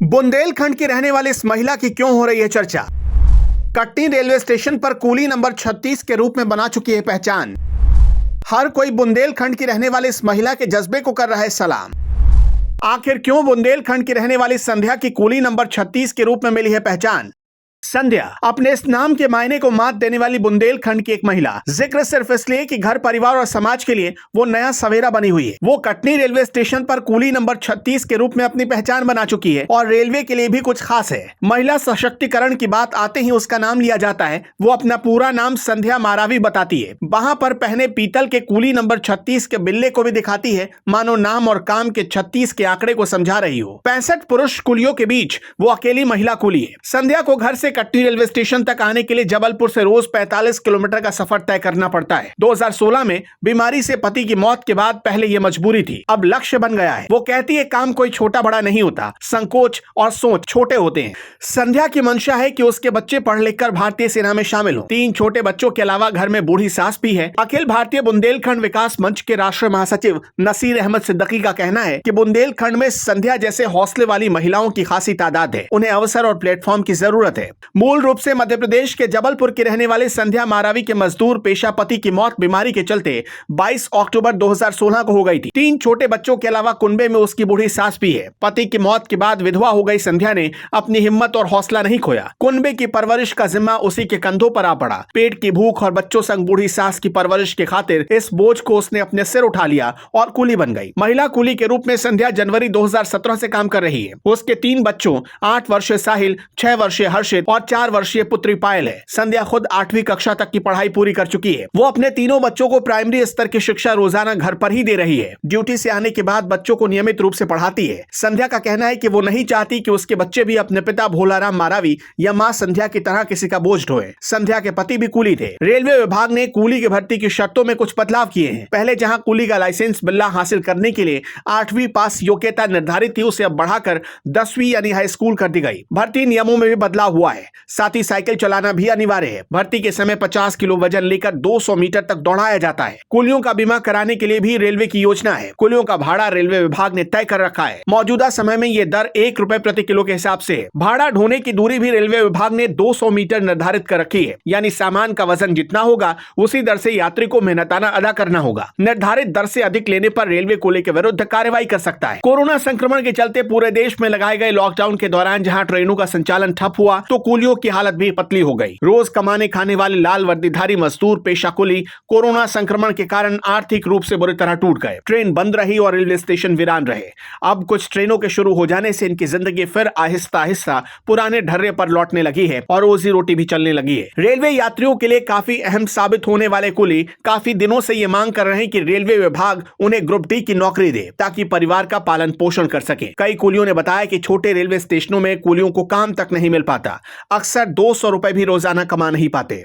बुंदेलखंड की रहने वाली इस महिला की क्यों हो रही है चर्चा। कटनी रेलवे स्टेशन पर कूली नंबर 36 के रूप में बना चुकी है पहचान। हर कोई बुंदेलखंड की रहने वाली इस महिला के जज्बे को कर रहा है सलाम। आखिर क्यों बुंदेलखंड की रहने वाली संध्या की कूली नंबर 36 के रूप में मिली है पहचान। संध्या अपने इस नाम के मायने को मात देने वाली बुंदेलखंड की एक महिला, जिक्र सिर्फ इसलिए कि घर परिवार और समाज के लिए वो नया सवेरा बनी हुई है। वो कटनी रेलवे स्टेशन पर कूली नंबर 36 के रूप में अपनी पहचान बना चुकी है और रेलवे के लिए भी कुछ खास है। महिला सशक्तिकरण की बात आते ही उसका नाम लिया जाता है। वो अपना पूरा नाम संध्या मारावी बताती है। वहां पर पहने पीतल के कूली नंबर 36 के बिल्ले को भी दिखाती है, मानो नाम और काम के 36 के आंकड़े को समझा रही हो। 65 पुरुष कुलियों के बीच वो अकेली महिला कुली है। संध्या को घर से कटनी रेलवे स्टेशन तक आने के लिए जबलपुर से रोज 45 किलोमीटर का सफर तय करना पड़ता है। 2016 में बीमारी से पति की मौत के बाद पहले ये मजबूरी थी, अब लक्ष्य बन गया है। वो कहती है काम कोई छोटा बड़ा नहीं होता, संकोच और सोच छोटे होते हैं। संध्या की मंशा है कि उसके बच्चे पढ़ लिख कर भारतीय सेना में शामिल हो। 3 छोटे बच्चों के अलावा घर में बूढ़ी सास भी है। अखिल भारतीय बुंदेलखंड विकास मंच के राष्ट्रीय महासचिव नसीर अहमद सिद्दीकी का कहना है कि बुंदेलखंड में संध्या जैसे हौसले वाली महिलाओं की खासी तादाद है। उन्हें अवसर और प्लेटफॉर्म की जरूरत है। मूल रूप से मध्य प्रदेश के जबलपुर की रहने वाली संध्या मारावी के मजदूर पेशा पति की मौत बीमारी के चलते 22 अक्टूबर 2016 को हो गई थी। 3 छोटे बच्चों के अलावा कुनबे में उसकी बूढ़ी सास भी है। पति की मौत के बाद विधवा हो गई संध्या ने अपनी हिम्मत और हौसला नहीं खोया। कुनबे की परवरिश का जिम्मा उसी के कंधों पर आ पड़ा। पेट की भूख और बच्चों संग बूढ़ी सास की परवरिश के खातिर इस बोझ को उसने अपने सिर उठा लिया और कुली बन गई। महिला कुली के रूप में संध्या जनवरी 2017 से काम कर रही है। उसके 3 बच्चों 8 वर्षीय साहिल, 6 वर्षीय हर्षित और 4 वर्षीय पुत्री पायल है। संध्या खुद 8वीं कक्षा तक की पढ़ाई पूरी कर चुकी है। वो अपने तीनों बच्चों को प्राइमरी स्तर की शिक्षा रोजाना घर पर ही दे रही है। ड्यूटी से आने के बाद बच्चों को नियमित रूप से पढ़ाती है। संध्या का कहना है कि वो नहीं चाहती कि उसके बच्चे भी अपने पिता भोलाराम मारावी या मां संध्या की तरह किसी का बोझ ढोए। संध्या के पति भी कुली थे। रेलवे विभाग ने कुली की भर्ती की शर्तों में कुछ बदलाव किए हैं। पहले जहां कुली का लाइसेंस बिल्ला हासिल करने के लिए 8वीं पास योग्यता निर्धारित थी, उसे अब बढ़ाकर 10वीं यानी हाई स्कूल कर दी गई। भर्ती नियमों में भी बदलाव हुआ है। साथ ही साइकिल चलाना भी अनिवार्य है। भर्ती के समय 50 किलो वजन लेकर 200 मीटर तक दौड़ाया जाता है। कुलियों का बीमा कराने के लिए भी रेलवे की योजना है। कुलियों का भाड़ा रेलवे विभाग ने तय कर रखा है। मौजूदा समय में ये दर 1 रुपए प्रति किलो के हिसाब से है। भाड़ा ढोने की दूरी भी रेलवे विभाग ने 200 मीटर निर्धारित कर रखी है, यानी सामान का वजन जितना होगा उसी दर से यात्री को मेहनताना अदा करना होगा। निर्धारित दर से अधिक लेने पर रेलवे कुली के विरुद्ध कार्रवाई कर सकता है। कोरोना संक्रमण के चलते पूरे देश में लगाए गए लॉकडाउन के दौरान जहां ट्रेनों का संचालन ठप हुआ, तो कुलियों की हालत भी पतली हो गई। रोज कमाने खाने वाले लाल वर्दीधारी मजदूर पेशा कुली कोरोना संक्रमण के कारण आर्थिक रूप से बुरी तरह टूट गए। ट्रेन बंद रही और रेलवे स्टेशन वीरान रहे। अब कुछ ट्रेनों के शुरू हो जाने से इनकी जिंदगी फिर आहिस्ता आहिस्ता पुराने ढर्रे पर लौटने लगी है और रोजी रोटी भी चलने लगी है। रेलवे यात्रियों के लिए काफी अहम साबित होने वाले कुली काफी दिनों से ये मांग कर रहे हैं कि रेलवे विभाग उन्हें ग्रुप डी की नौकरी दे, ताकि परिवार का पालन पोषण कर सके। कई कुलियों ने बताया कि छोटे रेलवे स्टेशनों में कुलियों को काम तक नहीं मिल पाता। अक्सर 200 रुपए भी रोजाना कमा नहीं पाते।